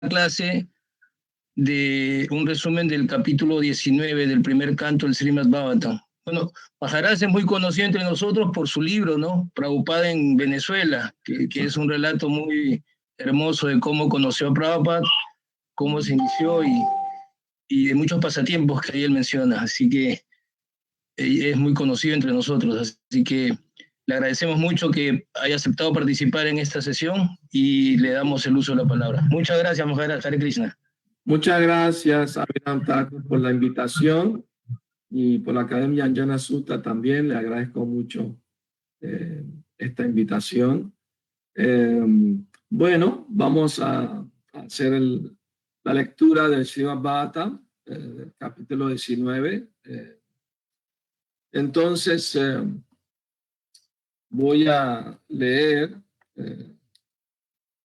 clase de un resumen del capítulo 19 del primer canto del Srimad Bhagavatam. Bueno, Maharaj es muy conocido entre nosotros por su libro, ¿no? Prabhupada en Venezuela, que es un relato muy hermoso de cómo conoció a Prabhupada, cómo se inició y de muchos pasatiempos que ahí él menciona. Así que es muy conocido entre nosotros. Así que le agradecemos mucho que haya aceptado participar en esta sesión y le damos el uso de la palabra. Muchas gracias, Maharaj. Hare Krishna. Muchas gracias, Abhinam Thakur, por la invitación y por la Academia Anjana Sutta también. Le agradezco mucho esta invitación. Bueno, vamos a hacer la lectura del Srimad Bhagavatam, capítulo 19. Entonces, voy a leer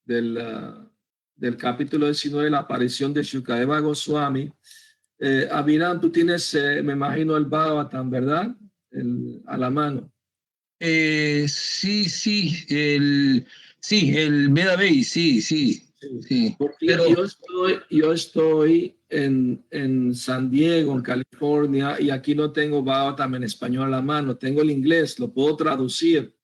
del capítulo 19, la aparición de Shukadeva Goswami. Abhinam, tú tienes, me imagino, el Bhagavatam, ¿verdad? A la mano. Sí, el Veda Bey, sí. Porque pero yo estoy en San Diego, en California, y aquí no tengo Bhagavatam en español a la mano, tengo el inglés, lo puedo traducir,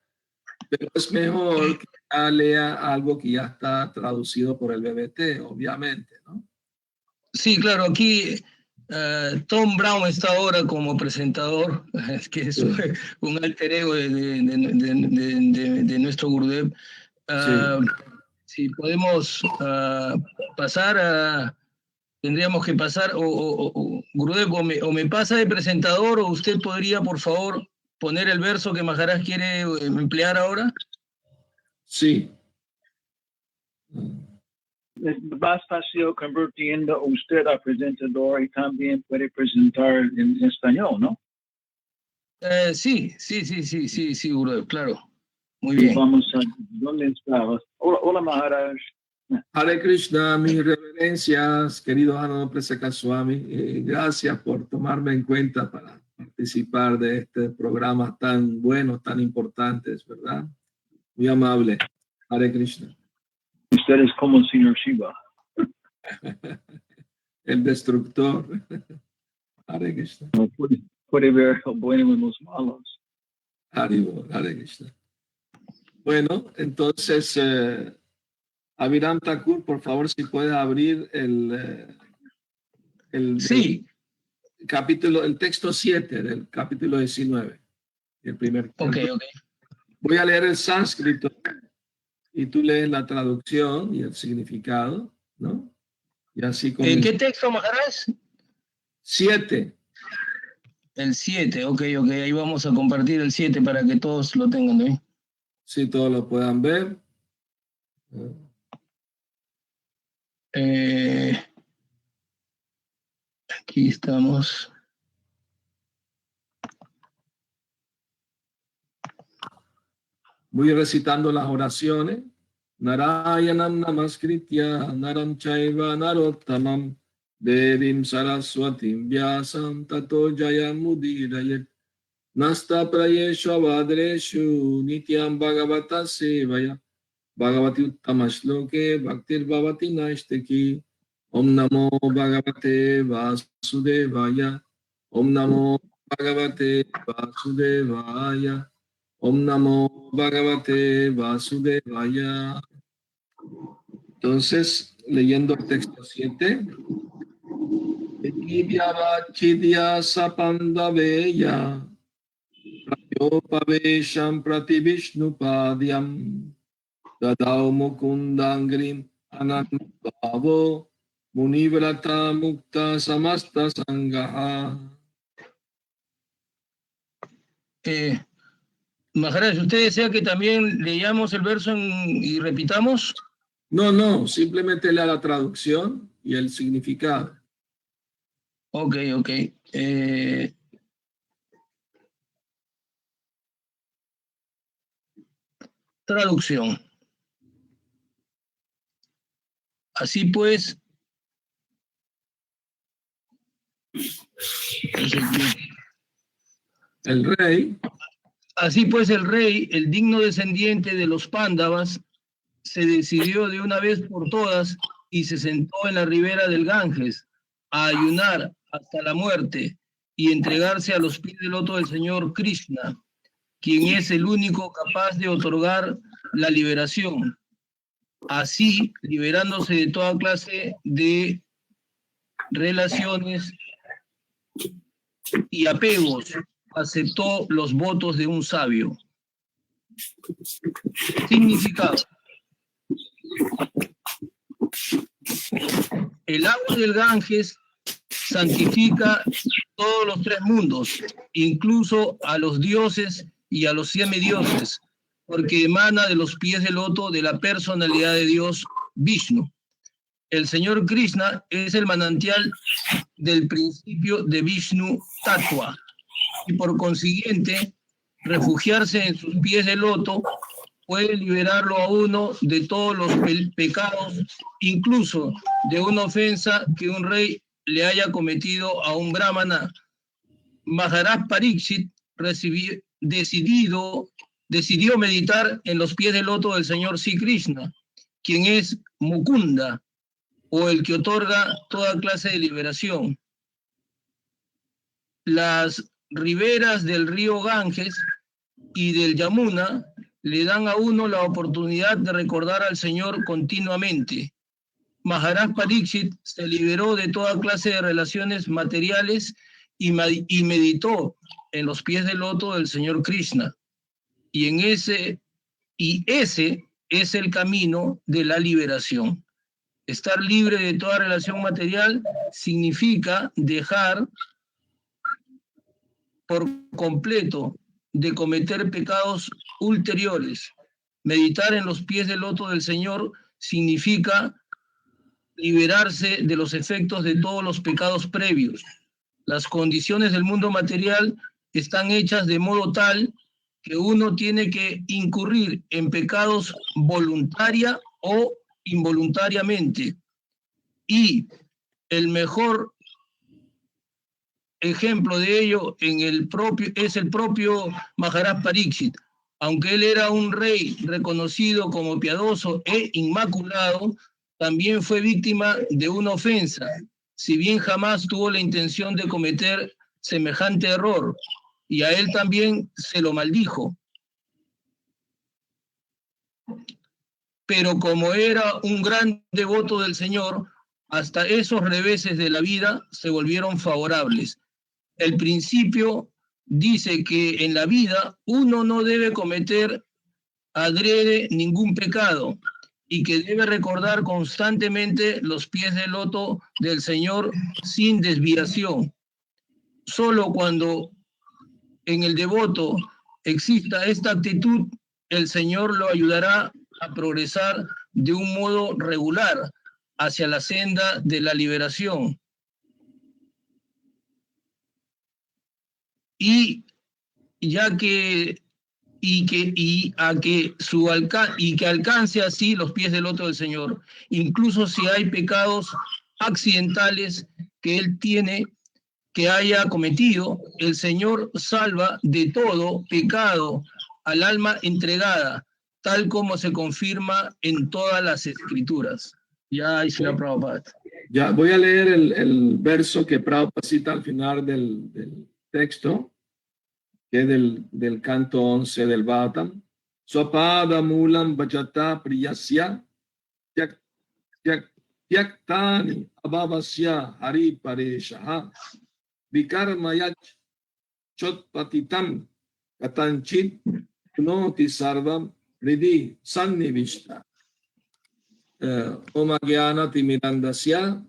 pero es mejor que lea algo que ya está traducido por el BBT, obviamente, ¿no? Sí, claro, aquí Tom Brown está ahora como presentador, que es un alter ego de nuestro Gurudev. Si podemos pasar tendríamos que pasar, Gurudev, o me pasa de presentador, o usted podría, por favor, poner el verso que Maharaj quiere emplear ahora. Sí. Es más fácil convirtiendo usted a presentador y también puede presentar en español, ¿no? Sí, Gurudev, claro. Muy bien. Vamos a ¿dónde estabas? Hola Maharaj. Hare Krishna, mis reverencias, querido Ananda Swami. Gracias por tomarme en cuenta para participar de este programa tan bueno, tan importantes, ¿verdad? Muy amable. Hare Krishna. Usted es como el señor Shiva. El destructor. Hare Krishna. Puede ver lo bueno en los malos. Hare Krishna. Bueno, entonces, Abhinam Thakur, por favor, si puede abrir el capítulo, el texto 7 del capítulo 19. El primer. Okay. Voy a leer el sánscrito y tú lees la traducción y el significado, ¿no? Y así como. ¿Qué texto, Maharaj? 7. El 7, ok, ahí vamos a compartir el 7 para que todos lo tengan, ¿no? Sí, todos lo puedan ver. Aquí estamos. Voy recitando las oraciones. Narayanam namaskritya naram chaiva narottamam devim saraswatim vyasam tato jayamudirayet nasta prayeshu avadreshu nityam bhagavata sevaya bhagavati uttamashloke bhaktir bhavati naisteki om namo bhagavate vasudevaya om namo bhagavate vasudevaya Om Namo Bhagavate Vasudevaya. Entonces, leyendo el texto 7. Chidya sapandaveya prayopavesham prativishnupadyam dadao mukundangrim anandabhavo munivrata mukta samasta sangaha. Maharaj, ¿usted desea que también leamos el verso y repitamos? No, simplemente lea la traducción y el significado. Ok. Traducción. Así pues, el rey. Así pues el rey, el digno descendiente de los Pándavas, se decidió de una vez por todas y se sentó en la ribera del Ganges a ayunar hasta la muerte y entregarse a los pies del loto del Señor Krishna, quien es el único capaz de otorgar la liberación. Así, liberándose de toda clase de relaciones y apegos, aceptó los votos de un sabio. Significado. El agua del Ganges santifica todos los tres mundos, incluso a los dioses y a los semidioses, porque emana de los pies del loto de la personalidad de Dios Vishnu. El Señor Krishna es el manantial del principio de Vishnu Tattva, y por consiguiente, refugiarse en sus pies de loto puede liberarlo a uno de todos los pecados, incluso de una ofensa que un rey le haya cometido a un brahmana. Maharaj Pariksit decidió meditar en los pies del loto del Señor Sri Krishna, quien es Mukunda, o el que otorga toda clase de liberación. Las riberas del río Ganges y del Yamuna le dan a uno la oportunidad de recordar al Señor continuamente. Maharaj Pariksit se liberó de toda clase de relaciones materiales y meditó en los pies del loto del Señor Krishna. Y ese es el camino de la liberación. Estar libre de toda relación material significa dejar por completo de cometer pecados ulteriores. Meditar en los pies del loto del Señor significa liberarse de los efectos de todos los pecados previos. Las condiciones del mundo material están hechas de modo tal que uno tiene que incurrir en pecados voluntaria o involuntariamente. Y el mejor ejemplo de ello es el propio Maharaj Pariksit. Aunque él era un rey reconocido como piadoso e inmaculado, también fue víctima de una ofensa, si bien jamás tuvo la intención de cometer semejante error, y a él también se lo maldijo. Pero como era un gran devoto del Señor, hasta esos reveses de la vida se volvieron favorables. El principio dice que en la vida uno no debe cometer adrede ningún pecado y que debe recordar constantemente los pies del loto del Señor sin desviación. Solo cuando en el devoto exista esta actitud, el Señor lo ayudará a progresar de un modo regular hacia la senda de la liberación. Y que alcance así los pies del loto del Señor, incluso si hay pecados accidentales que él tiene que haya cometido, el Señor salva de todo pecado al alma entregada, tal como se confirma en todas las escrituras. Ya, Srila Prabhupada. Ya voy a leer el verso que Prabhupada cita al final del texto, que es del canto 11 del Bhagavatam. Swapada mulam bhajata priyasya tyaktani abhavasya hari pareshaha vikarmayach chotpatitam katanchit noti sarvam ridi sannivishta. Om Agyana Timirandasya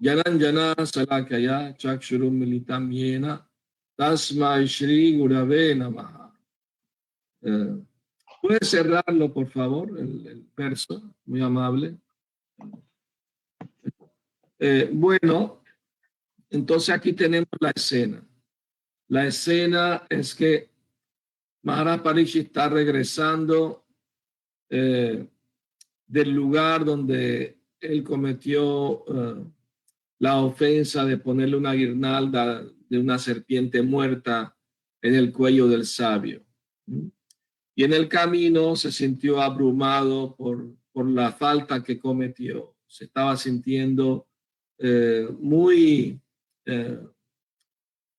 Jananjana Salakaya Chakshurum Militam Yena Tasmai Shri Gurave Namaha. ¿Puede cerrarlo, por favor, el verso? Muy amable. Bueno, entonces aquí tenemos la escena. La escena es que Maharaj Pariksit está regresando del lugar donde él cometió la ofensa de ponerle una guirnalda de una serpiente muerta en el cuello del sabio. Y en el camino se sintió abrumado por la falta que cometió. Se estaba sintiendo muy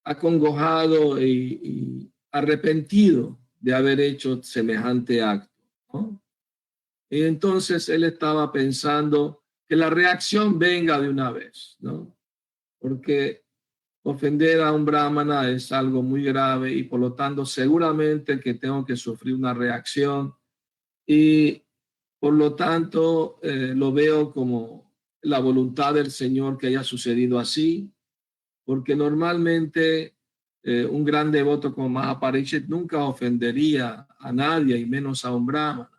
acongojado y arrepentido de haber hecho semejante acto, ¿no? Y entonces él estaba pensando que la reacción venga de una vez, ¿no? Porque ofender a un brahmana es algo muy grave y por lo tanto seguramente que tengo que sufrir una reacción y por lo tanto lo veo como la voluntad del Señor que haya sucedido así, porque normalmente un gran devoto como Mahaparikshit nunca ofendería a nadie y menos a un brahmana.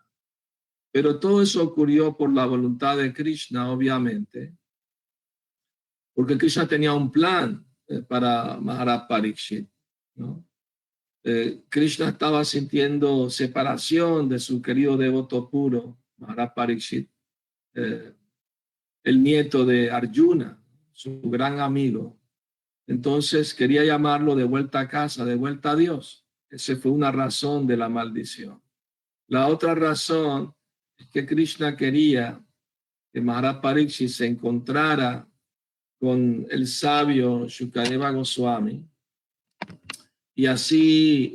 Pero todo eso ocurrió por la voluntad de Krishna, obviamente, porque Krishna tenía un plan para Maharaj Parikshit, ¿no? Krishna estaba sintiendo separación de su querido devoto puro, Maharaj Parikshit, el nieto de Arjuna, su gran amigo. Entonces quería llamarlo de vuelta a casa, de vuelta a Dios. Esa fue una razón de la maldición. La otra razón es que Krishna quería que Maharaj Parikshit se encontrara con el sabio Shukadeva Goswami y así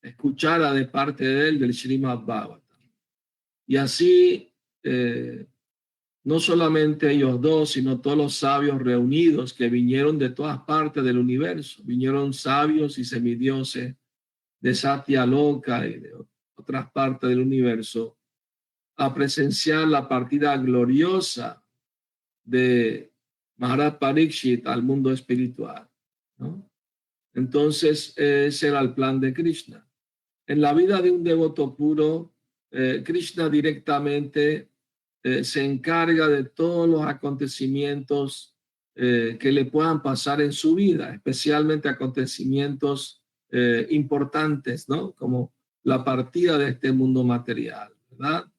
escuchara de parte de él del Srimad Bhagavatam. Y así no solamente ellos dos, sino todos los sabios reunidos que vinieron de todas partes del universo. Vinieron sabios y semidioses de Satya Loka y de otras partes del universo a presenciar la partida gloriosa de Maharaj Parikshit al mundo espiritual, ¿no? Entonces, ese era el plan de Krishna. En la vida de un devoto puro, Krishna directamente se encarga de todos los acontecimientos que le puedan pasar en su vida, especialmente acontecimientos importantes, ¿no? Como la partida de este mundo material, ¿verdad?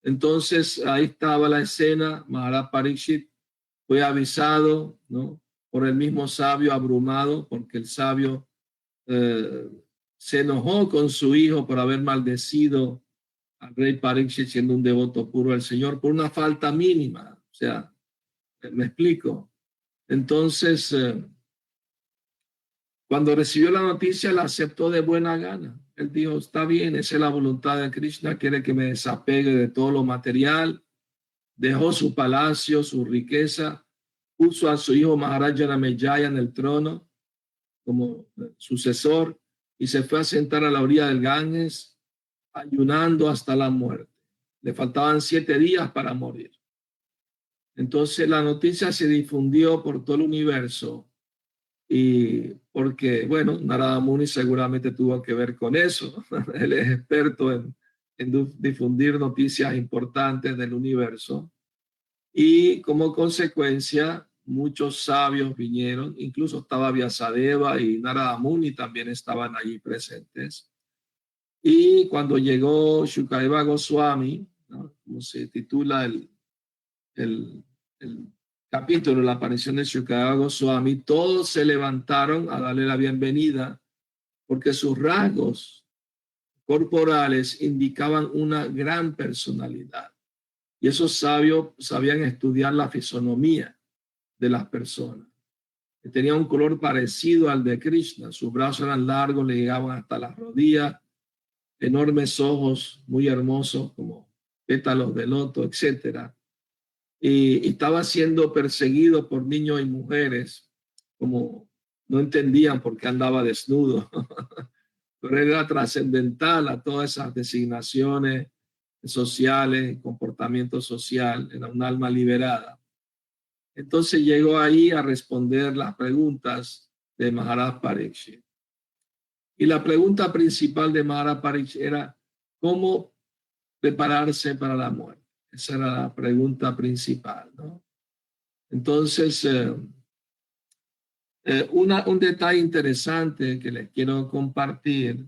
Entonces, ahí estaba la escena. Maharaj Parikshit fue avisado, ¿no?, por el mismo sabio, abrumado, porque el sabio se enojó con su hijo por haber maldecido al rey Parikshit siendo un devoto puro al Señor por una falta mínima. O sea, me explico. Entonces, cuando recibió la noticia, la aceptó de buena gana. Él dijo, está bien, esa es la voluntad de Krishna, quiere que me desapegue de todo lo material. Dejó su palacio, su riqueza, puso a su hijo Maharaj Janamejaya en el trono como sucesor y se fue a sentar a la orilla del Ganges, ayunando hasta la muerte. Le faltaban 7 días para morir. Entonces la noticia se difundió por todo el universo y porque, bueno, Narada Muni seguramente tuvo que ver con eso. Él es experto en difundir noticias importantes del universo. Y como consecuencia, muchos sabios vinieron, incluso estaba Vyasadeva y Narada Muni también estaban allí presentes. Y cuando llegó Shukadeva Goswami, ¿no?, como se titula el capítulo, la aparición de Shukadeva Goswami, todos se levantaron a darle la bienvenida porque sus rasgos corporales indicaban una gran personalidad. Y esos sabios sabían estudiar la fisonomía de las personas. Tenía un color parecido al de Krishna. Sus brazos eran largos, le llegaban hasta las rodillas, enormes ojos muy hermosos como pétalos de loto, etc. Y estaba siendo perseguido por niños y mujeres, como no entendían por qué andaba desnudo. Pero era trascendental a todas esas designaciones sociales, comportamiento social, era un alma liberada. Entonces llegó ahí a responder las preguntas de Maharaj Parikshit. Y la pregunta principal de Maharaj Parikshit era cómo prepararse para la muerte. Esa era la pregunta principal, ¿no? Entonces, un detalle interesante que les quiero compartir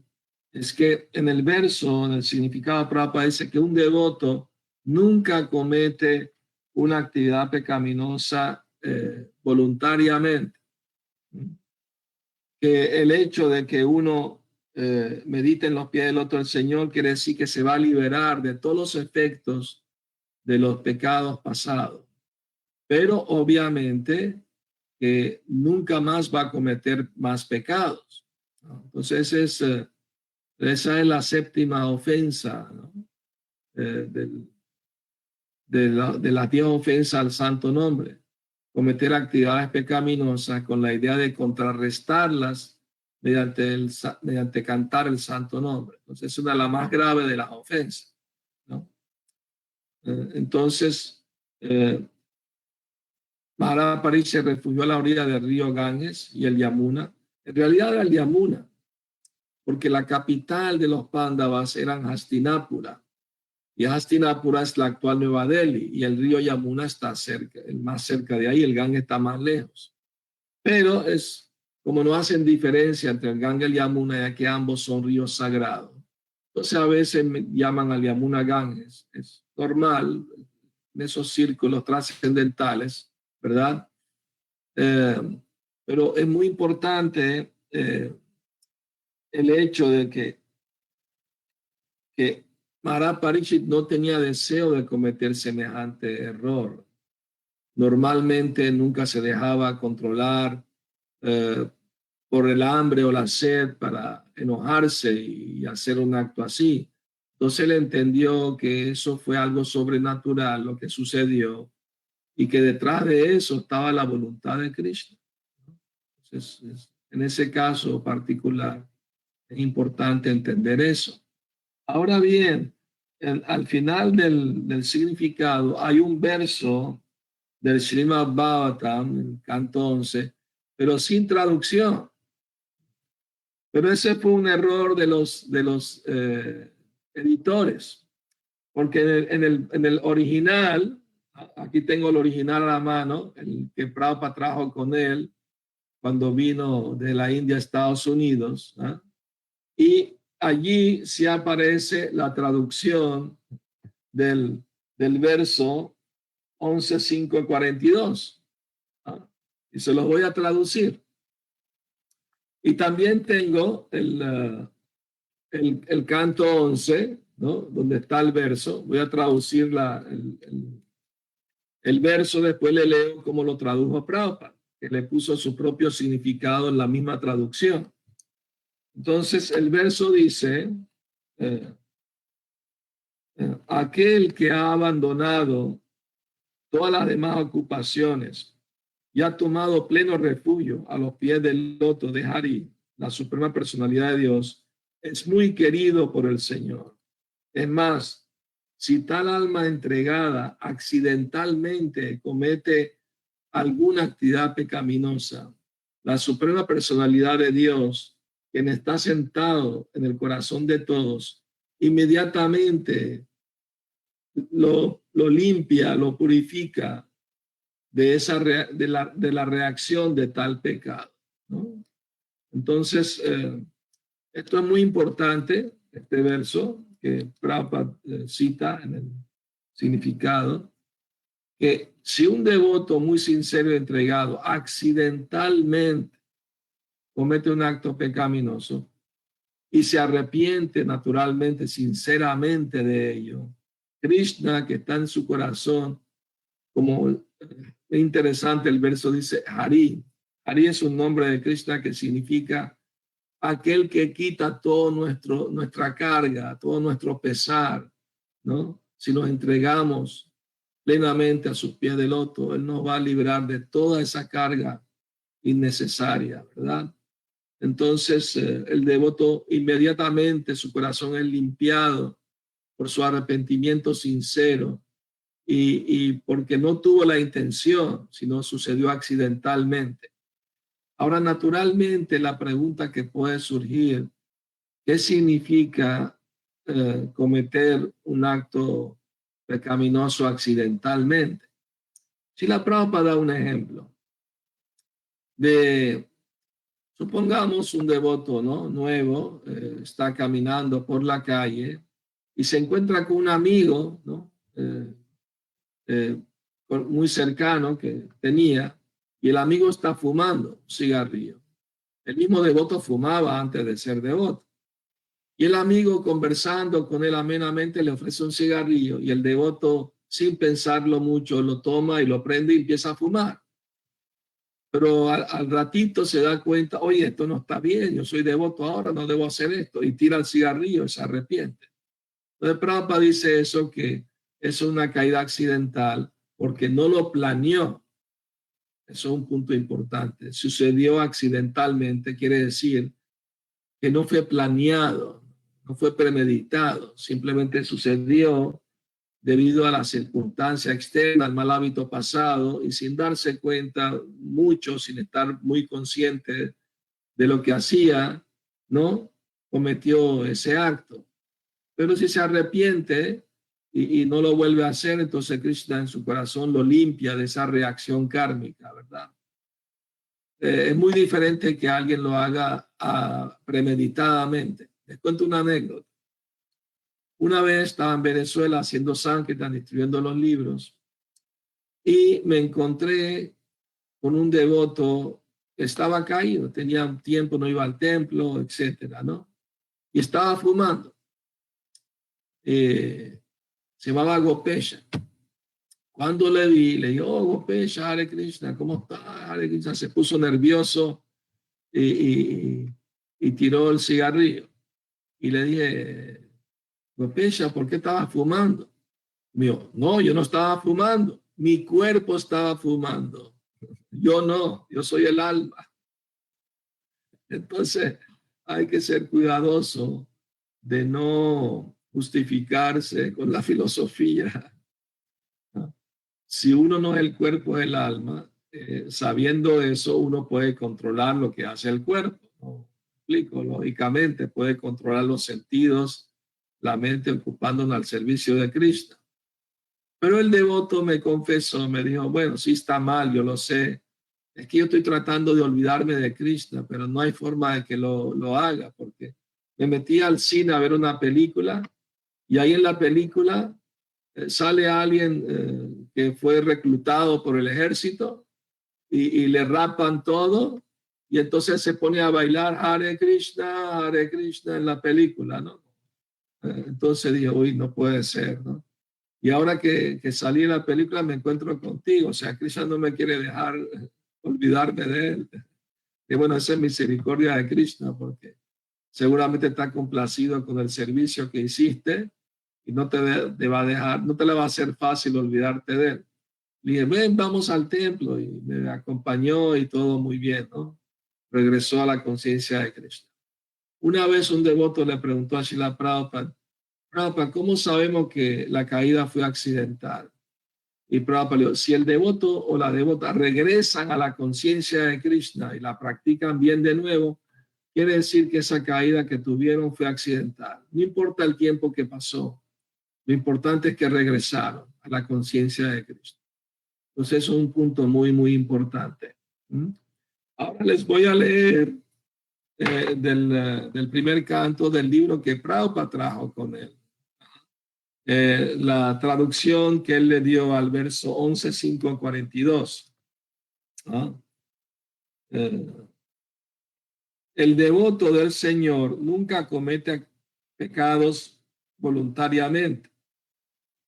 es que en el verso, en el significado de Prabhupada, dice que un devoto nunca comete una actividad pecaminosa voluntariamente. Que el hecho de que uno medite en los pies del otro del Señor quiere decir que se va a liberar de todos los efectos de los pecados pasados. Pero obviamente que nunca más va a cometer más pecados, ¿no? Entonces esa es la séptima ofensa, ¿no? De la 10 ofensas al santo nombre. Cometer actividades pecaminosas con la idea de contrarrestarlas mediante cantar el santo nombre. Entonces es una de las más graves de las ofensas, ¿no? Entonces, Maharaj Pariksit se refugió a la orilla del río Ganges y el Yamuna. En realidad era el Yamuna, porque la capital de los Pándavas era Hastinapura. Y Hastinapura es la actual Nueva Delhi, y el río Yamuna está cerca, el más cerca de ahí, el Ganges está más lejos. Pero es como no hacen diferencia entre el Ganges y el Yamuna, ya que ambos son ríos sagrados. Entonces a veces llaman al Yamuna Ganges. Es normal en esos círculos trascendentales, ¿verdad? Pero es muy importante el hecho de que Maharaj Pariksit no tenía deseo de cometer semejante error. Normalmente nunca se dejaba controlar por el hambre o la sed para enojarse y hacer un acto así. Entonces él entendió que eso fue algo sobrenatural lo que sucedió y que detrás de eso estaba la voluntad de Krishna. Entonces, en ese caso particular es importante entender eso. Ahora bien, al final del significado hay un verso del Srimad Bhagavatam, el canto 11, pero sin traducción. Pero ese fue un error de los editores, porque en el original, aquí tengo el original a la mano, el que Prabhupada trajo con él cuando vino de la India a Estados Unidos, ¿eh? Y allí sí aparece la traducción del verso 11.5.42. ¿Ah? Y se los voy a traducir. Y también tengo el canto 11, ¿no? Donde está el verso. Voy a traducir el verso, después le leo cómo lo tradujo Prabhupada, que le puso su propio significado en la misma traducción. Entonces el verso dice, aquel que ha abandonado todas las demás ocupaciones y ha tomado pleno refugio a los pies del loto de Hari, la suprema personalidad de Dios, es muy querido por el Señor. Es más, si tal alma entregada accidentalmente comete alguna actividad pecaminosa, la suprema personalidad de Dios, quien está sentado en el corazón de todos, inmediatamente lo limpia, lo purifica de la reacción de tal pecado, ¿no? Entonces, esto es muy importante, este verso que Prabhupada cita en el significado, que si un devoto muy sincero y entregado accidentalmente comete un acto pecaminoso y se arrepiente naturalmente, sinceramente de ello, Krishna, que está en su corazón, como es interesante el verso dice Hari. Hari es un nombre de Krishna que significa aquel que quita todo nuestra carga, todo nuestro pesar, ¿no? Si nos entregamos plenamente a sus pies de loto, Él nos va a librar de toda esa carga innecesaria, ¿verdad? Entonces el devoto inmediatamente su corazón es limpiado por su arrepentimiento sincero y porque no tuvo la intención, sino sucedió accidentalmente. Ahora, naturalmente, la pregunta que puede surgir, ¿qué significa cometer un acto pecaminoso accidentalmente? Srila Prabhupada da un ejemplo de, supongamos un devoto, ¿no? Nuevo, está caminando por la calle y se encuentra con un amigo, ¿no? Muy cercano que tenía, y el amigo está fumando un cigarrillo. El mismo devoto fumaba antes de ser devoto. Y el amigo, conversando con él amenamente, le ofrece un cigarrillo y el devoto sin pensarlo mucho, lo toma y lo prende y empieza a fumar. Pero al ratito se da cuenta, oye, esto no está bien, yo soy devoto ahora, no debo hacer esto, y tira el cigarrillo y se arrepiente. Entonces Prabhupada dice eso, que es una caída accidental porque no lo planeó. Eso es un punto importante. Sucedió accidentalmente, quiere decir que no fue planeado, no fue premeditado, simplemente sucedió debido a la circunstancia externa, al mal hábito pasado, y sin darse cuenta mucho, sin estar muy consciente de lo que hacía, ¿no? Cometió ese acto. Pero si se arrepiente y no lo vuelve a hacer, entonces Krishna en su corazón lo limpia de esa reacción kármica, ¿verdad? Es muy diferente que alguien lo haga premeditadamente. Les cuento una anécdota. Una vez estaba en Venezuela haciendo Sankirtan, distribuyendo los libros, y me encontré con un devoto que estaba caído, tenía un tiempo, no iba al templo, etcétera, ¿no? Y estaba fumando. Se llamaba Gopesha. Cuando le vi, le dije, oh, Gopesha, Hare Krishna, ¿cómo está? Hare Krishna. Se puso nervioso y tiró el cigarrillo. Y le dije, Gopesha, ¿por qué estabas fumando? Me dijo, no, yo no estaba fumando. Mi cuerpo estaba fumando. Yo no, yo soy el alma. Entonces, hay que ser cuidadoso de no justificarse con la filosofía. Si uno no es el cuerpo, es el alma. Sabiendo eso, uno puede controlar lo que hace el cuerpo, ¿no? Explico, lógicamente puede controlar los sentidos, la mente ocupándonos al servicio de Cristo. Pero el devoto me confesó, me dijo, bueno, sí está mal, yo lo sé. Es que yo estoy tratando de olvidarme de Krishna, pero no hay forma de que lo haga, porque me metí al cine a ver una película y ahí en la película sale alguien que fue reclutado por el ejército y le rapan todo y entonces se pone a bailar Hare Krishna en la película, ¿no? Entonces dije, uy, no puede ser, ¿no? Y ahora que salí de la película me encuentro contigo, o sea, Krishna no me quiere dejar olvidarme de él. Y bueno, esa es misericordia de Krishna, porque seguramente está complacido con el servicio que hiciste y no te va a dejar, no te le va a hacer fácil olvidarte de él. Le dije, ven, vamos al templo, y me acompañó y todo muy bien, ¿no? Regresó a la conciencia de Krishna. Una vez un devoto le preguntó a Srila Prabhupada, Prabhupada, ¿cómo sabemos que la caída fue accidental? Y Prabhupada le dijo, si el devoto o la devota regresan a la conciencia de Krishna y la practican bien de nuevo, quiere decir que esa caída que tuvieron fue accidental. No importa el tiempo que pasó, lo importante es que regresaron a la conciencia de Cristo. Entonces, eso es un punto muy, muy importante. Ahora les voy a leer del primer canto del libro que Prabhupada trajo con él. La traducción que él le dio al verso 11.5.42. El devoto del Señor nunca comete pecados voluntariamente,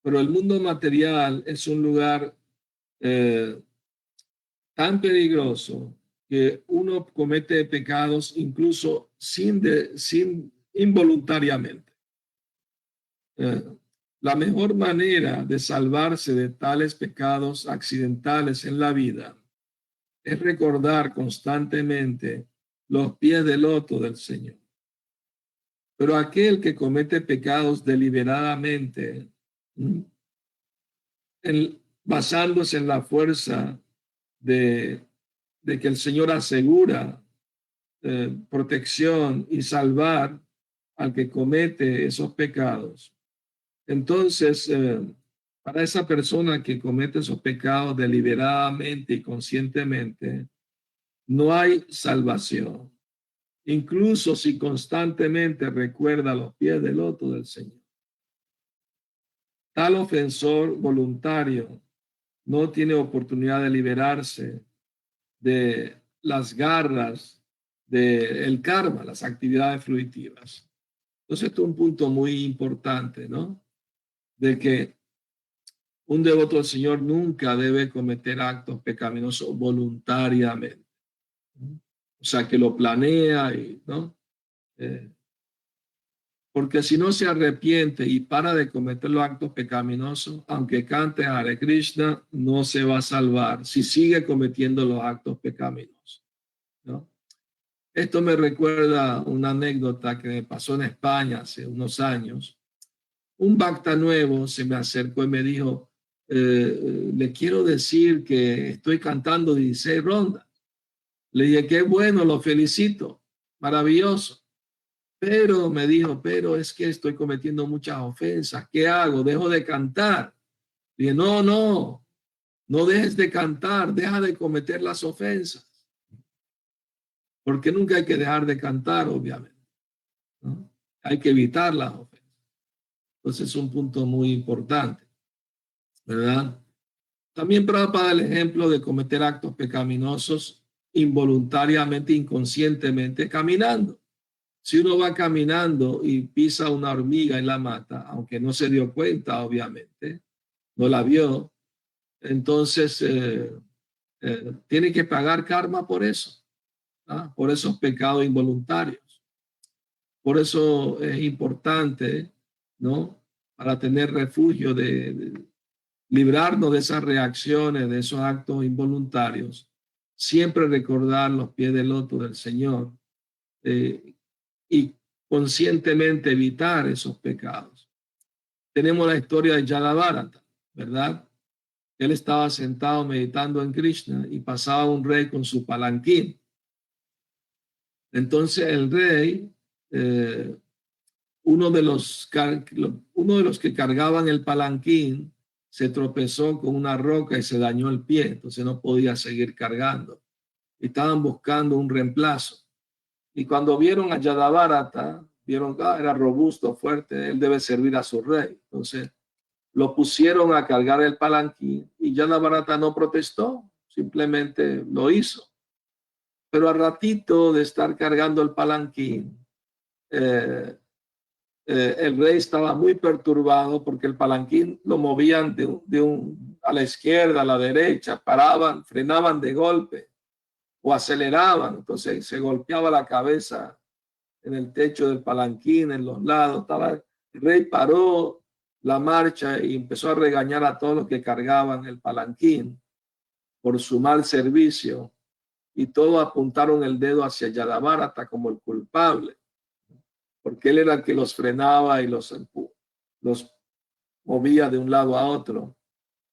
pero el mundo material es un lugar tan peligroso que uno comete pecados incluso sin involuntariamente. La mejor manera de salvarse de tales pecados accidentales en la vida es recordar constantemente los pies del loto del Señor. Pero aquel que comete pecados deliberadamente, basándose en la fuerza de que el Señor asegura protección y salvar al que comete esos pecados, entonces para esa persona que comete esos pecados deliberadamente y conscientemente, no hay salvación, incluso si constantemente recuerda los pies del loto del Señor. Tal ofensor voluntario no tiene oportunidad de liberarse de las garras del karma, las actividades fruitivas. Entonces, esto es un punto muy importante, ¿no? De que un devoto del Señor nunca debe cometer actos pecaminosos voluntariamente. O sea, que lo planea, ¿no? Porque si no se arrepiente y para de cometer los actos pecaminosos, aunque cante Hare Krishna, no se va a salvar si sigue cometiendo los actos pecaminosos, ¿no? Esto me recuerda una anécdota que me pasó en España hace unos años. Un bhakta nuevo se me acercó y me dijo, le quiero decir que estoy cantando 16 rondas. Le dije, qué bueno, lo felicito, maravilloso. Pero me dijo, pero es que estoy cometiendo muchas ofensas. ¿Qué hago? ¿Dejo de cantar? Dije, no dejes de cantar, deja de cometer las ofensas. Porque nunca hay que dejar de cantar, obviamente, ¿no? Hay que evitar las ofensas. Entonces es un punto muy importante, ¿verdad? También para el ejemplo de cometer actos pecaminosos involuntariamente, inconscientemente, caminando. Si uno va caminando y pisa una hormiga y la mata, aunque no se dio cuenta, obviamente, no la vio, entonces tiene que pagar karma por eso, ¿ah? Por esos pecados involuntarios. Por eso es importante, ¿no? Para tener refugio de librarnos de esas reacciones, de esos actos involuntarios, siempre recordar los pies del loto del Señor y conscientemente evitar esos pecados. Tenemos la historia de Yadavárata, ¿verdad? Él estaba sentado meditando en Krishna y pasaba un rey con su palanquín. Entonces el rey, uno de los que cargaban el palanquín, se tropezó con una roca y se dañó el pie, entonces no podía seguir cargando. Estaban buscando un reemplazo. Y cuando vieron a Yadavárata, vieron que era robusto, fuerte, él debe servir a su rey. Entonces lo pusieron a cargar el palanquín y Yadavárata no protestó, simplemente lo hizo. Pero al ratito de estar cargando el palanquín, el rey estaba muy perturbado porque el palanquín lo movían a la izquierda, a la derecha, paraban, frenaban de golpe o aceleraban. Entonces se golpeaba la cabeza en el techo del palanquín, en los lados. El rey paró la marcha y empezó a regañar a todos los que cargaban el palanquín por su mal servicio. Y todos apuntaron el dedo hacia Yadavárata como el culpable, porque él era el que los frenaba y los movía de un lado a otro.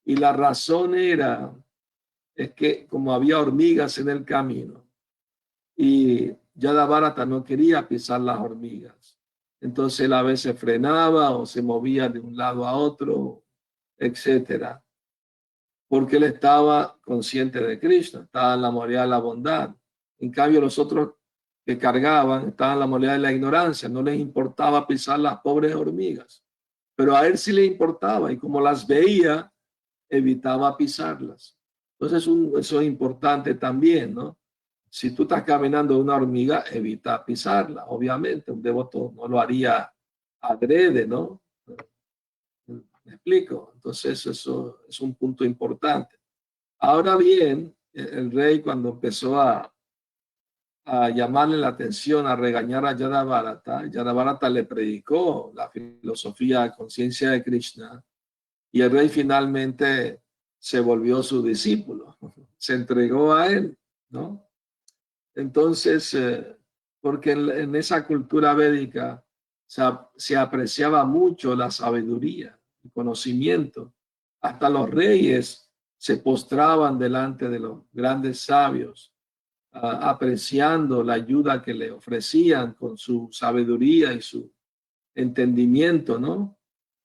Y la razón es que como había hormigas en el camino y Yadavárata no quería pisar las hormigas, entonces él a veces frenaba o se movía de un lado a otro, etcétera, porque él estaba consciente de Krishna, estaba en la moralidad de la bondad. En cambio, los otros que cargaban estaban en la moralidad de la ignorancia, no les importaba pisar las pobres hormigas, pero a él sí le importaba y como las veía, evitaba pisarlas. Entonces, eso es importante también, ¿no? Si tú estás caminando una hormiga, evita pisarla. Obviamente, un devoto no lo haría adrede, ¿no? ¿Me explico? Entonces, eso es un punto importante. Ahora bien, el rey cuando empezó a llamarle la atención, a regañar a Yadavárata le predicó la filosofía de conciencia de Krishna y el rey finalmente se volvió su discípulo, se entregó a él, ¿no? Entonces, porque en esa cultura védica se apreciaba mucho la sabiduría, el conocimiento. Hasta los reyes se postraban delante de los grandes sabios, apreciando la ayuda que le ofrecían con su sabiduría y su entendimiento, ¿no?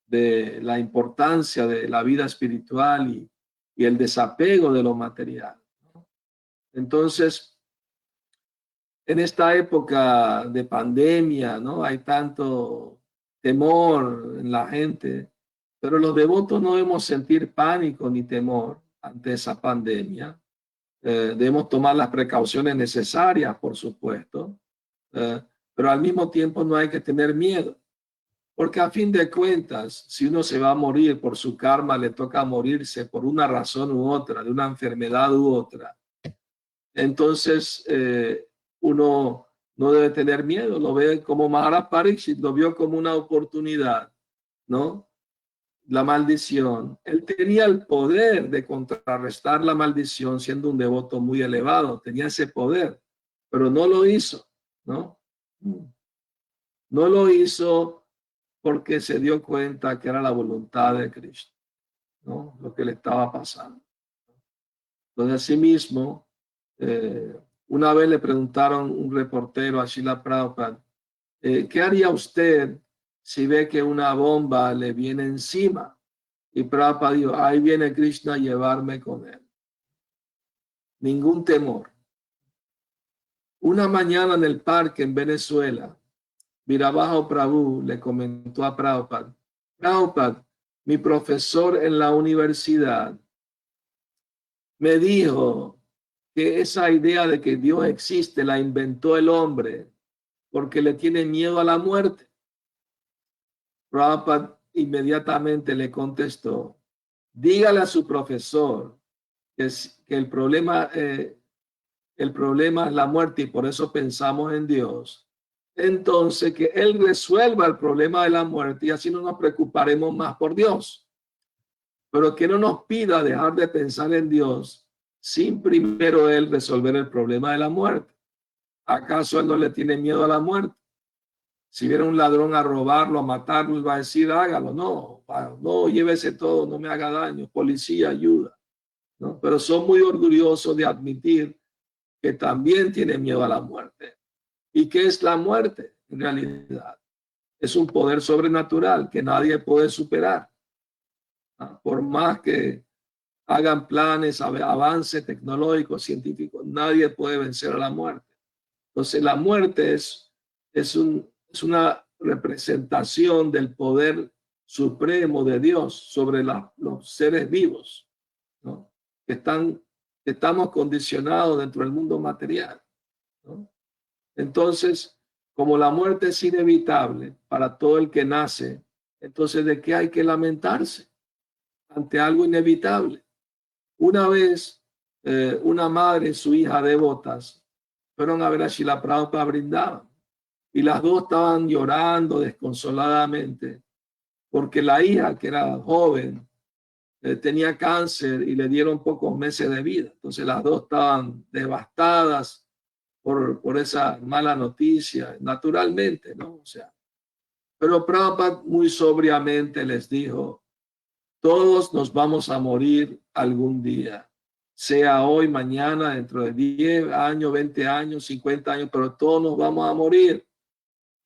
De la importancia de la vida espiritual y el desapego de lo material, ¿no? Entonces, en esta época de pandemia, ¿no? Hay tanto temor en la gente, pero los devotos no debemos sentir pánico ni temor ante esa pandemia. Debemos tomar las precauciones necesarias, por supuesto, pero al mismo tiempo no hay que tener miedo, Porque a fin de cuentas, si uno se va a morir por su karma, le toca morirse por una razón u otra, de una enfermedad u otra. Entonces, uno no debe tener miedo, lo ve como Maharaj Pariksit, lo vio como una oportunidad, ¿no? La maldición. Él tenía el poder de contrarrestar la maldición siendo un devoto muy elevado, tenía ese poder, pero no lo hizo, ¿no? No lo hizo porque se dio cuenta que era la voluntad de Cristo, ¿no? Lo que le estaba pasando. Entonces, asimismo, una vez le preguntaron un reportero a Srila Prabhupada, ¿qué haría usted si ve que una bomba le viene encima? Y Prabhupada dijo, ahí viene Krishna a llevarme con él. Ningún temor. Una mañana en el parque en Venezuela, Virabajo Prabhu le comentó a Prabhupada, Prabhupada, mi profesor en la universidad me dijo que esa idea de que Dios existe la inventó el hombre porque le tiene miedo a la muerte. Prabhupada inmediatamente le contestó, dígale a su profesor que el problema es la muerte y por eso pensamos en Dios. Entonces que Él resuelva el problema de la muerte y así no nos preocuparemos más por Dios. Pero que no nos pida dejar de pensar en Dios sin primero Él resolver el problema de la muerte. ¿Acaso Él no le tiene miedo a la muerte? Si viene un ladrón a robarlo, a matarlo, Él va a decir, hágalo. No, no, llévese todo, no me haga daño. Policía, ayuda, ¿no? Pero son muy orgullosos de admitir que también tienen miedo a la muerte. ¿Y qué es la muerte? En realidad, es un poder sobrenatural que nadie puede superar. Por más que hagan planes, avances tecnológicos, científicos, nadie puede vencer a la muerte. Entonces, la muerte es una representación del poder supremo de Dios sobre los seres vivos, ¿no? Que estamos condicionados dentro del mundo material, ¿no? Entonces, como la muerte es inevitable para todo el que nace, entonces ¿de qué hay que lamentarse ante algo inevitable? Una vez, una madre y su hija devotas fueron a ver a Srila Prabhupada brindar y las dos estaban llorando desconsoladamente porque la hija, que era joven, tenía cáncer y le dieron pocos meses de vida. Entonces las dos estaban devastadas por esa mala noticia, naturalmente, ¿no? O sea, pero Prabhupada muy sobriamente les dijo, todos nos vamos a morir algún día, sea hoy, mañana, dentro de 10 años, 20 años, 50 años, pero todos nos vamos a morir.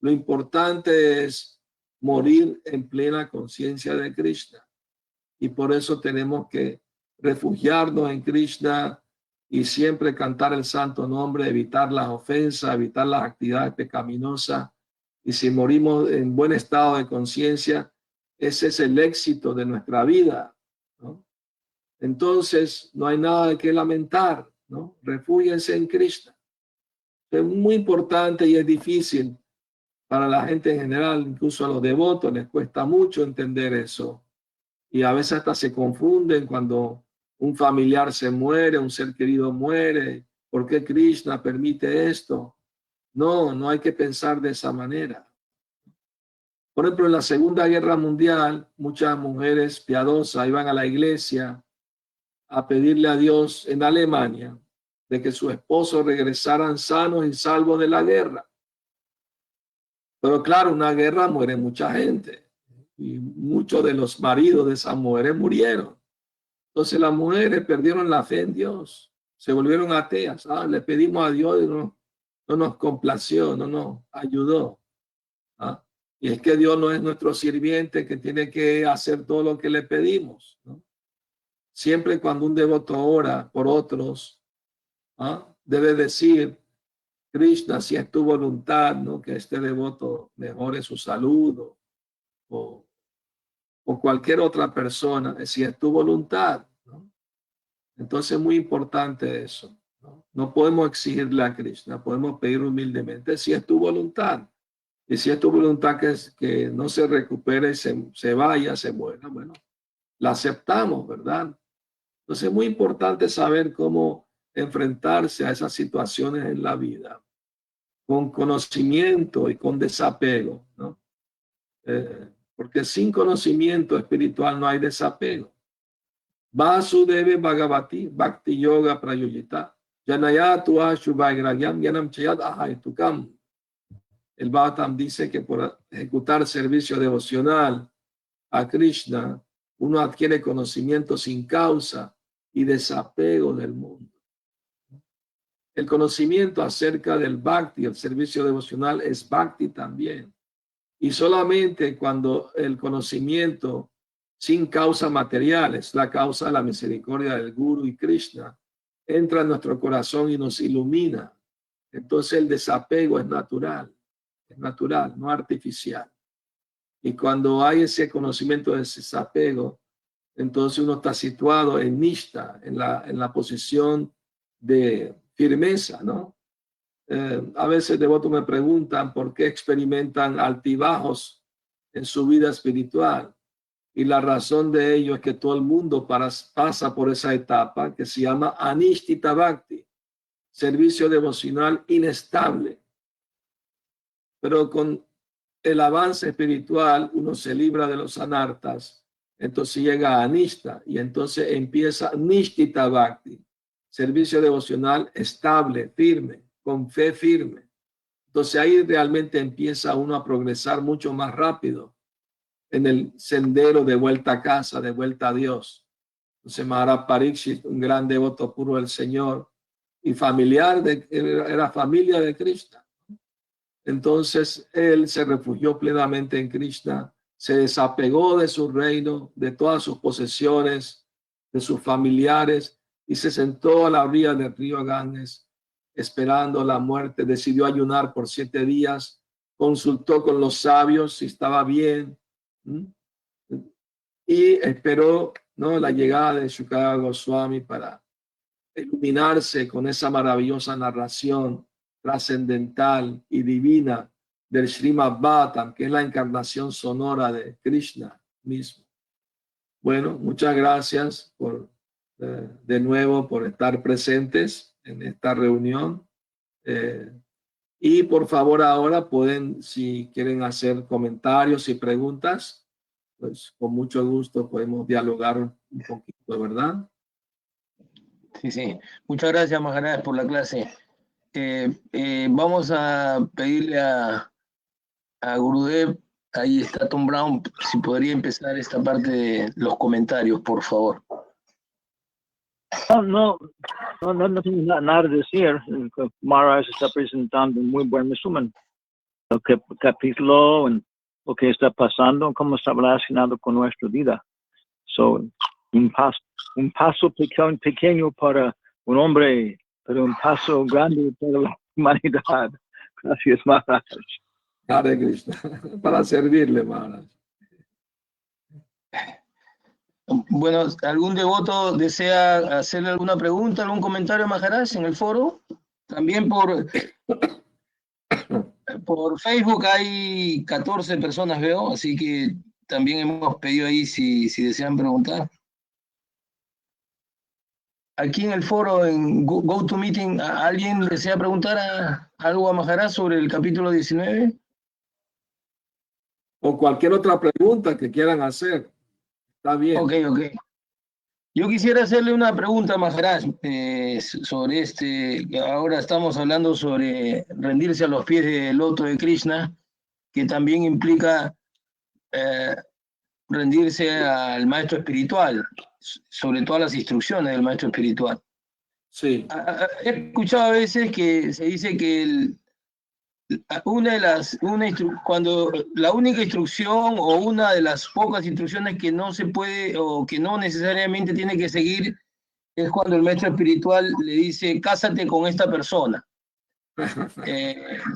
Lo importante es morir en plena conciencia de Krishna. Y por eso tenemos que refugiarnos en Krishna y siempre cantar el santo nombre, evitar las ofensas, evitar las actividades pecaminosas. Y si morimos en buen estado de conciencia, ese es el éxito de nuestra vida, ¿no? Entonces, no hay nada de qué lamentar, ¿no? Refúgiense en Krishna. Es muy importante y es difícil para la gente en general, incluso a los devotos, les cuesta mucho entender eso. Y a veces hasta se confunden cuando un familiar se muere, un ser querido muere. ¿Por qué Krishna permite esto? No, no hay que pensar de esa manera. Por ejemplo, en la Segunda Guerra Mundial, muchas mujeres piadosas iban a la iglesia a pedirle a Dios en Alemania de que sus esposos regresaran sanos y salvos de la guerra. Pero claro, una guerra muere mucha gente y muchos de los maridos de esas mujeres murieron. Entonces las mujeres perdieron la fe en Dios, se volvieron ateas. Le pedimos a Dios y no nos complació, no nos ayudó. Y es que Dios no es nuestro sirviente que tiene que hacer todo lo que le pedimos, ¿no? Siempre cuando un devoto ora por otros, debe decir, Krishna, si es tu voluntad, ¿no? Que este devoto mejore su salud o cualquier otra persona, si es tu voluntad, ¿no? Entonces es muy importante eso, ¿no? No podemos exigirle a Krishna, podemos pedir humildemente, si es tu voluntad. Y si es tu voluntad que no se recupere, se vaya, se muera, bueno, la aceptamos, ¿verdad? Entonces es muy importante saber cómo enfrentarse a esas situaciones en la vida, con conocimiento y con desapego, ¿no? Porque sin conocimiento espiritual no hay desapego. Vasudeva Bhagavati Bhakti Yoga Prayojita Janayatu Ashubhaigragyam Yanam Chayat Ahaitukam. El Bhattam dice que por ejecutar servicio devocional a Krishna, uno adquiere conocimiento sin causa y desapego del mundo. El conocimiento acerca del Bhakti, el servicio devocional, es Bhakti también. Y solamente cuando el conocimiento sin causa material es la causa de la misericordia del Guru y Krishna, entra en nuestro corazón y nos ilumina. Entonces el desapego es natural, no artificial. Y cuando hay ese conocimiento de desapego, entonces uno está situado en nishta, en la posición de firmeza, ¿no? A veces devotos me preguntan por qué experimentan altibajos en su vida espiritual. Y la razón de ello es que todo el mundo pasa por esa etapa que se llama Anishtita Bhakti, servicio devocional inestable. Pero con el avance espiritual uno se libra de los anartas, entonces llega a Anishta y entonces empieza Nishtita Bhakti, servicio devocional estable, firme, con fe firme. Entonces ahí realmente empieza uno a progresar mucho más rápido en el sendero de vuelta a casa, de vuelta a Dios. Entonces Maharaj Parikshit, un gran devoto puro del Señor y era familia de Krishna. Entonces él se refugió plenamente en Krishna, se desapegó de su reino, de todas sus posesiones, de sus familiares y se sentó a la orilla del río Ganges esperando la muerte. Decidió ayunar por 7 días, consultó con los sabios si estaba bien y esperó, ¿no?, la llegada de Shukadeva Goswami para iluminarse con esa maravillosa narración trascendental y divina del Srimad Bhattam, que es la encarnación sonora de Krishna mismo. Bueno, muchas gracias de nuevo por estar presentes en esta reunión. Y por favor ahora pueden, si quieren hacer comentarios y preguntas, pues con mucho gusto podemos dialogar un poquito, ¿verdad? Sí, sí. Muchas gracias, Maharaj, por la clase. Vamos a pedirle a Gurudev, ahí está Tom Brown, si podría empezar esta parte de los comentarios, por favor. No tengo nada de decir. Maharaj está presentando un muy buen resumen. El capítulo, lo que está pasando, cómo está relacionado con nuestra vida. So, un paso pequeño para un hombre, pero un paso grande para la humanidad. Gracias, Maharaj. Hare Krishna, para servirle, Maharaj. Bueno, ¿algún devoto desea hacerle alguna pregunta, algún comentario, Maharaj, en el foro? También por Facebook hay 14 personas, veo, así que también hemos pedido ahí si desean preguntar. Aquí en el foro, en GoToMeeting, ¿alguien desea preguntar algo a Maharaj sobre el capítulo 19? O cualquier otra pregunta que quieran hacer. Está bien. Ok. Yo quisiera hacerle una pregunta a Maharaj sobre ahora estamos hablando sobre rendirse a los pies del loto de Krishna, que también implica rendirse al maestro espiritual, sobre todas las instrucciones del maestro espiritual. Sí. He escuchado a veces que se dice que cuando la única instrucción o una de las pocas instrucciones que no se puede o que no necesariamente tiene que seguir es cuando el maestro espiritual le dice, cásate con esta persona.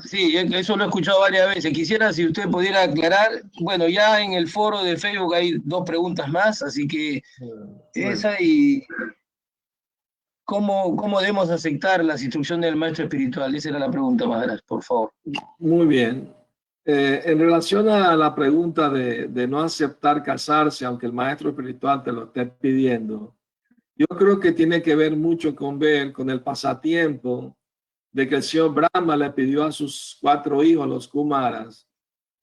Sí, eso lo he escuchado varias veces. Quisiera si usted pudiera aclarar. Bueno, ya en el foro de Facebook hay 2 preguntas más, así que esa y ¿cómo debemos aceptar las instrucciones del maestro espiritual? Esa era la pregunta, Maharaj, por favor. Muy bien. En relación a la pregunta de no aceptar casarse, aunque el maestro espiritual te lo esté pidiendo, yo creo que tiene que ver mucho con el pasatiempo de que el señor Brahma le pidió a sus 4 hijos, los Kumaras,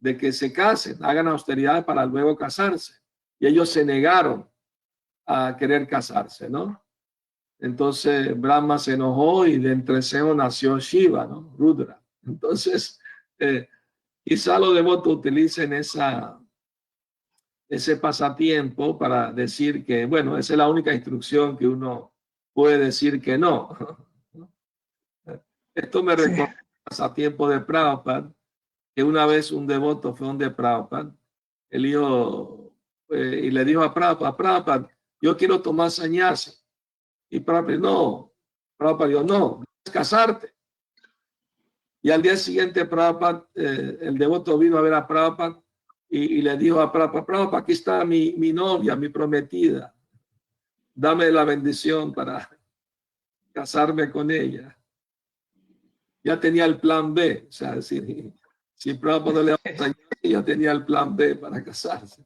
de que se casen, hagan austeridad para luego casarse. Y ellos se negaron a querer casarse, ¿no? Entonces Brahma se enojó y de entre seno nació Shiva, ¿no? Rudra. Entonces, quizá los devotos utilicen ese pasatiempo para decir que, bueno, esa es la única instrucción que uno puede decir que no. Esto me recuerda al pasatiempo de Prabhupada, que una vez un devoto fue donde Prabhupada, el hijo, y le dijo a Prabhupada, Prabhupada, yo quiero tomar sannyasi. Y Prabhupada, no, Prabhupada dijo, no, debes casarte. Y al día siguiente Prabhupada, el devoto vino a ver a Prabhupada y le dijo a Prabhupada, Prabhupada, aquí está mi novia, mi prometida. Dame la bendición para casarme con ella. Ya tenía el plan B. O sea, si Prabhupada le daba sannyasi, ya tenía el plan B para casarse.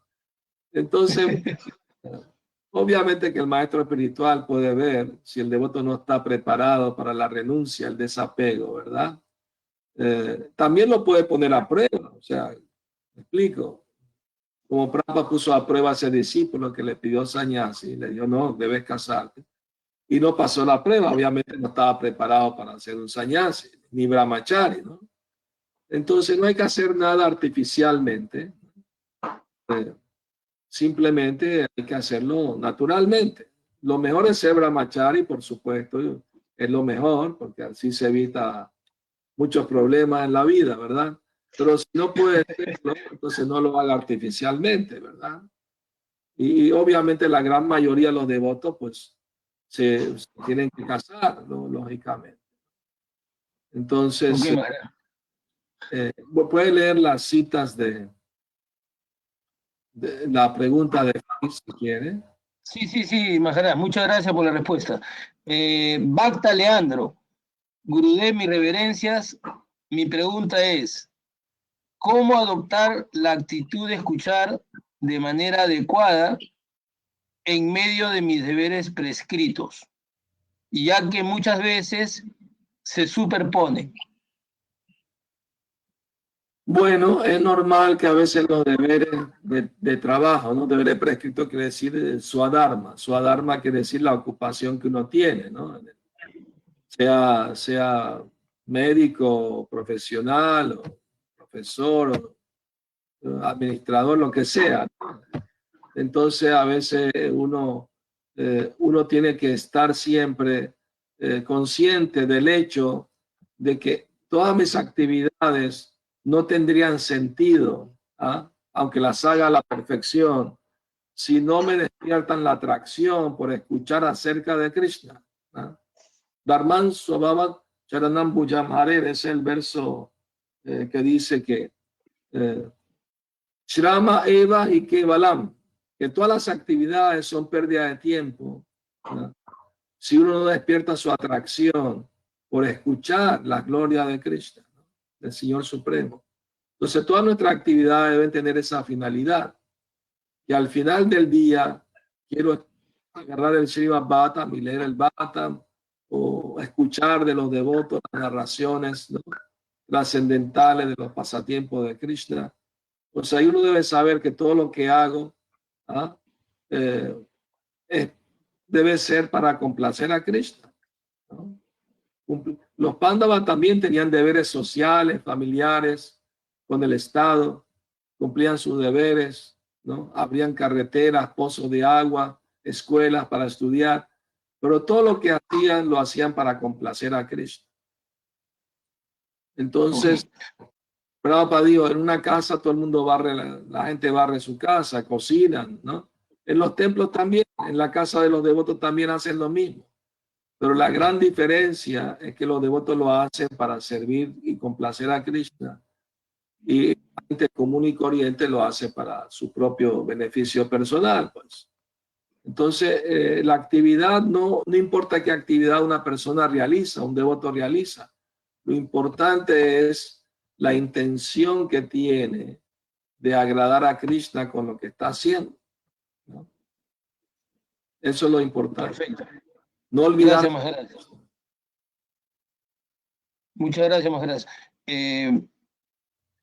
Entonces, obviamente que el maestro espiritual puede ver si el devoto no está preparado para la renuncia, el desapego, ¿verdad? También lo puede poner a prueba, o sea, me explico. Como Prabhupada puso a prueba a ese discípulo que le pidió sannyasi, le dijo, no, debes casarte. Y no pasó la prueba, obviamente no estaba preparado para hacer un sannyasi, ni brahmachari, ¿no? Entonces no hay que hacer nada artificialmente. Simplemente hay que hacerlo naturalmente. Lo mejor es ser brahmachari, por supuesto, es lo mejor, porque así se evita muchos problemas en la vida, ¿verdad? Pero si no puede hacerlo, entonces no lo haga artificialmente, ¿verdad? Y obviamente la gran mayoría de los devotos, pues, se tienen que casar, ¿no? Lógicamente. Entonces, Okay, puede leer las citas de la pregunta de si quiere. sí, Maharaj, muchas gracias por la respuesta. Bhakta Leandro, Gurudev, mis reverencias. Mi pregunta es, ¿cómo adoptar la actitud de escuchar de manera adecuada en medio de mis deberes prescritos? Ya que muchas veces se superponen. Bueno, es normal que a veces los deberes de trabajo, ¿no? Deberes prescritos quiere decir swadharma. Swadharma quiere decir la ocupación que uno tiene, ¿no? Sea médico, profesional, o profesor, o administrador, lo que sea, ¿no? Entonces, a veces uno tiene que estar siempre consciente del hecho de que todas mis actividades no tendrían sentido, ¿ah? Aunque las haga a la perfección, si no me despiertan la atracción por escuchar acerca de Krishna, ¿ah? Dharman Swabhavat Charanam Bhujam Hare es el verso que dice que Shrama Eva y Kevalam, que todas las actividades son pérdida de tiempo, ¿no? Si uno no despierta su atracción por escuchar la gloria de Krishna, ¿no? Del Señor Supremo. Entonces, todas nuestras actividades deben tener esa finalidad. Y al final del día, quiero agarrar el Srimad Bhattam y leer el Bhattam, o escuchar de los devotos las narraciones, ¿no? Trascendentales de los pasatiempos de Krishna. Pues ahí uno debe saber que todo lo que hago debe ser para complacer a Krishna, ¿no? Los Pándavas también tenían deberes sociales, familiares, con el Estado, cumplían sus deberes, ¿no? Abrían carreteras, pozos de agua, escuelas para estudiar, pero todo lo que hacían lo hacían para complacer a Krishna. Entonces, Prabhupada dijo, en una casa todo el mundo barre, la gente barre su casa, cocinan, ¿no? En los templos también, en la casa de los devotos también hacen lo mismo. Pero la gran diferencia es que los devotos lo hacen para servir y complacer a Krishna. Y la gente común y corriente lo hace para su propio beneficio personal, pues. Entonces, la actividad, no importa qué actividad una persona realiza, un devoto realiza. Lo importante es la intención que tiene de agradar a Krishna con lo que está haciendo, ¿no? Eso es lo importante. Perfecto. No olvidar. Gracias, Maharaj. Muchas gracias, Maharaj.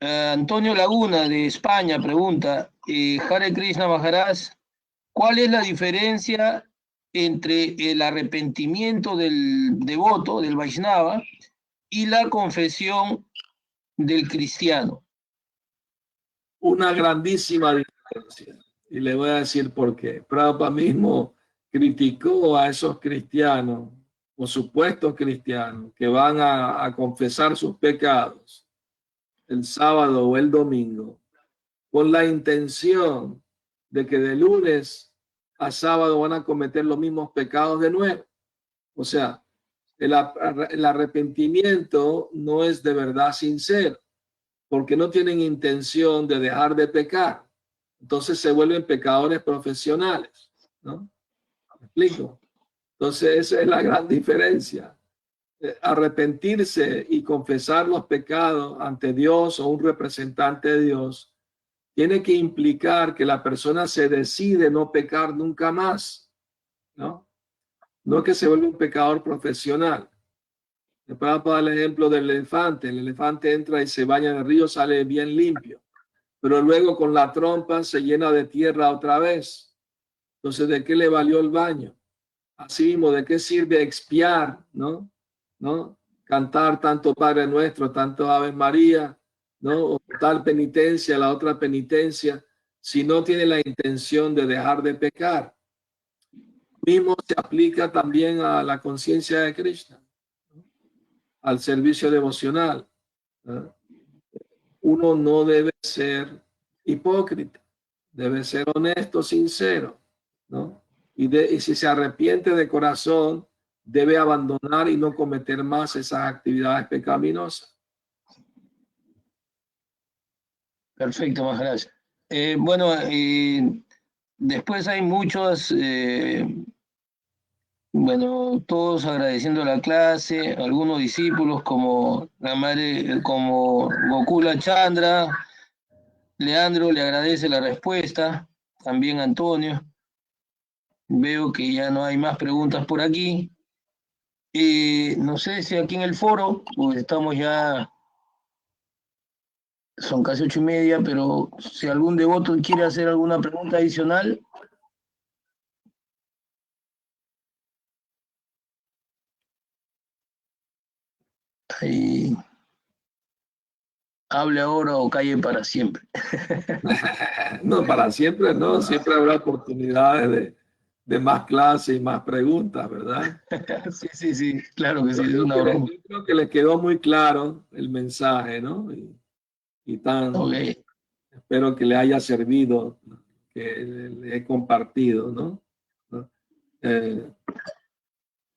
Antonio Laguna, de España, pregunta, Hare Krishna Maharaj, ¿cuál es la diferencia entre el arrepentimiento del devoto, del Vaishnava, y la confesión del cristiano? Una grandísima diferencia. Y le voy a decir por qué. Prabhupada mismo criticó a esos cristianos, o supuestos cristianos, que van a confesar sus pecados el sábado o el domingo, con la intención de que de lunes a sábado van a cometer los mismos pecados de nuevo. O sea, el arrepentimiento no es de verdad sincero, porque no tienen intención de dejar de pecar. Entonces se vuelven pecadores profesionales, ¿no? ¿Me explico? Entonces esa es la gran diferencia. Arrepentirse y confesar los pecados ante Dios o un representante de Dios tiene que implicar que la persona se decide no pecar nunca más, ¿no? No que se vuelva un pecador profesional. Para dar el ejemplo del elefante. El elefante entra y se baña en el río, sale bien limpio, pero luego con la trompa se llena de tierra otra vez. Entonces, ¿de qué le valió el baño? Así mismo, ¿de qué sirve expiar, ¿no? Cantar tanto Padre Nuestro, tanto Ave María, ¿no? O tal penitencia, la otra penitencia, si no tiene la intención de dejar de pecar. Mismo se aplica también a la conciencia de Krishna, ¿no? Al servicio devocional, ¿no? Uno no debe ser hipócrita, debe ser honesto, sincero, ¿no? Y si se arrepiente de corazón, debe abandonar y no cometer más esas actividades pecaminosas. Perfecto, Maharaj. Bueno, después hay muchos, bueno, todos agradeciendo la clase, algunos discípulos como la madre, como Gokula Chandra, Leandro le agradece la respuesta, también Antonio. Veo que ya no hay más preguntas por aquí. No sé si aquí en el foro, pues estamos ya, son casi 8:30, pero si algún devoto quiere hacer alguna pregunta adicional. Ahí, hable ahora o calle para siempre. No, para siempre no, siempre habrá oportunidades de más clases y más preguntas, ¿verdad? Sí, claro que sí, es Yo una broma. creo que le quedó muy claro el mensaje, ¿no? Y tan, Okay. espero que le haya servido, que le he compartido, ¿no?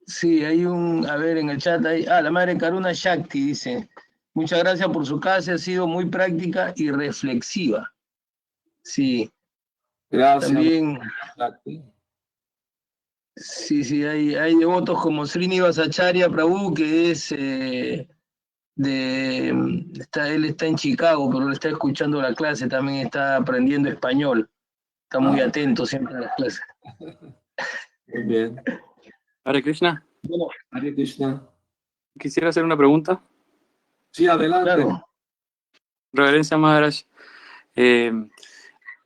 Sí, hay a ver, en el chat hay, la madre Karuna Shakti dice, muchas gracias por su clase, ha sido muy práctica y reflexiva. Sí, Gracias. también, sí, hay devotos como Srinivas Acharya Prabhu, que es él está en Chicago, pero él está escuchando la clase, también está aprendiendo español, está muy atento siempre a las clases. Muy bien. Hare Krishna. Bueno, Hare Krishna. Quisiera hacer una pregunta. Sí, adelante. claro. Reverencia Maharaj.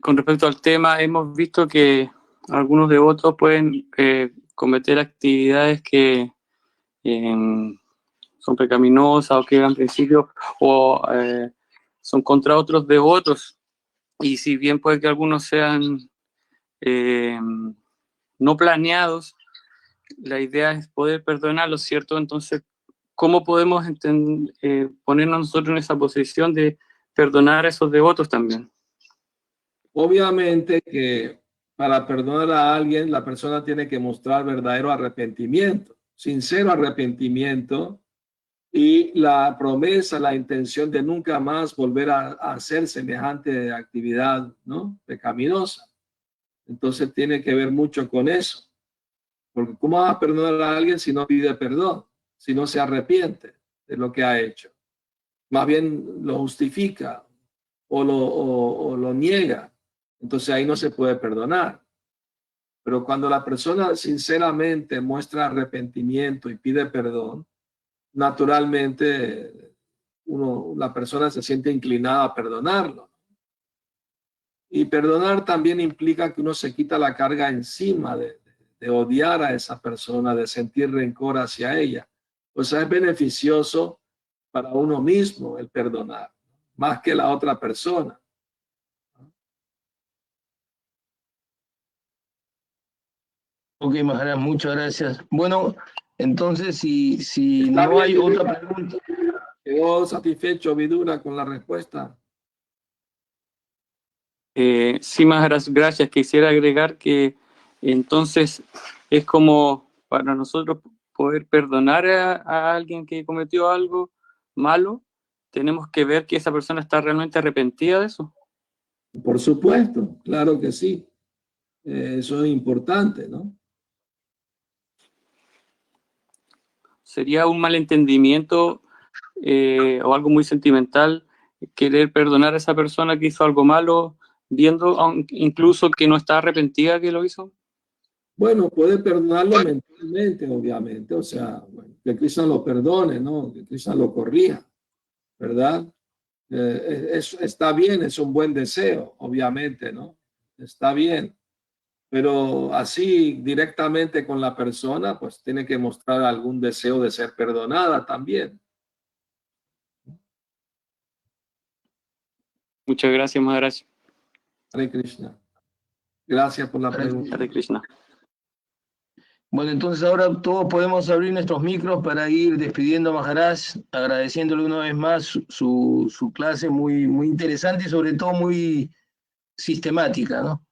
Con respecto al tema, hemos visto que algunos devotos pueden cometer actividades que son pecaminosas o que en principio o son contra otros devotos. Y si bien puede que algunos sean no planeados, la idea es poder perdonarlos, ¿cierto? Entonces, ¿cómo podemos ponernos nosotros en esa posición de perdonar a esos devotos también? Obviamente que para perdonar a alguien, la persona tiene que mostrar verdadero arrepentimiento, sincero arrepentimiento y la promesa, la intención de nunca más volver a hacer semejante actividad, ¿no? Pecaminosa. Entonces tiene que ver mucho con eso. Porque ¿cómo vas a perdonar a alguien si no pide perdón? Si no se arrepiente de lo que ha hecho. más bien lo justifica o lo niega, entonces ahí no se puede perdonar. Pero cuando la persona sinceramente muestra arrepentimiento y pide perdón, naturalmente la persona se siente inclinada a perdonarlo. Y perdonar también implica que uno se quita la carga encima de odiar a esa persona, de sentir rencor hacia ella. O sea, es beneficioso para uno mismo el perdonar, más que la otra persona. Ok, Maharaj, muchas gracias. Bueno, entonces, si Está no bien, hay otra Vidura. pregunta. ¿Quedó satisfecho, Vidura, con la respuesta? Sí, más gracias. Quisiera agregar que entonces es como para nosotros poder perdonar a alguien que cometió algo malo, tenemos que ver que esa persona está realmente arrepentida de eso. Por supuesto, claro que sí. Eso es importante, ¿no? Sería un malentendimiento o algo muy sentimental querer perdonar a esa persona que hizo algo malo, viendo incluso que no está arrepentida que lo hizo. Bueno, puede perdonarlo mentalmente, obviamente. O sea, bueno, que Krishna lo perdone, ¿no? Que Krishna lo corrija, ¿verdad? Está bien, es un buen deseo, obviamente, ¿no? Está bien. Pero así directamente con la persona, pues tiene que mostrar algún deseo de ser perdonada también. Muchas gracias, Maharaj. Hare Krishna. Gracias por la pregunta. Hare Krishna. Bueno, entonces ahora todos podemos abrir nuestros micros para ir despidiendo a Maharaj, agradeciéndole una vez más su clase muy, muy interesante y sobre todo muy sistemática, ¿no?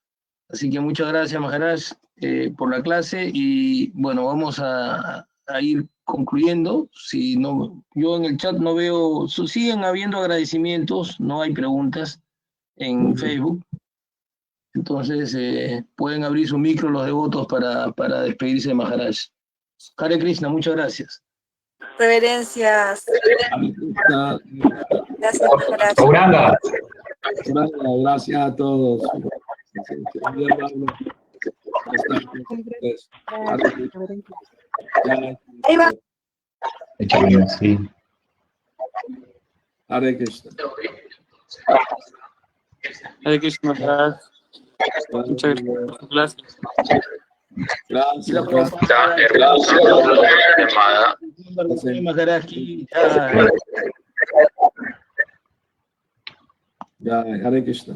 Así que muchas gracias, Maharaj, por la clase y bueno, vamos a ir concluyendo. Si no, yo en el chat no veo, siguen habiendo agradecimientos, no hay preguntas en Facebook. Entonces pueden abrir su micro los devotos para despedirse de Maharaj. Hare Krishna, muchas gracias. Reverencias. Gracias, Maharaj. Auranga. Gracias a todos. Ahí va. Sí. Hare Krishna. Hare Krishna, Maharaj. Muchas gracias. Gracias. Maharaj, Ya, Hare Krishna.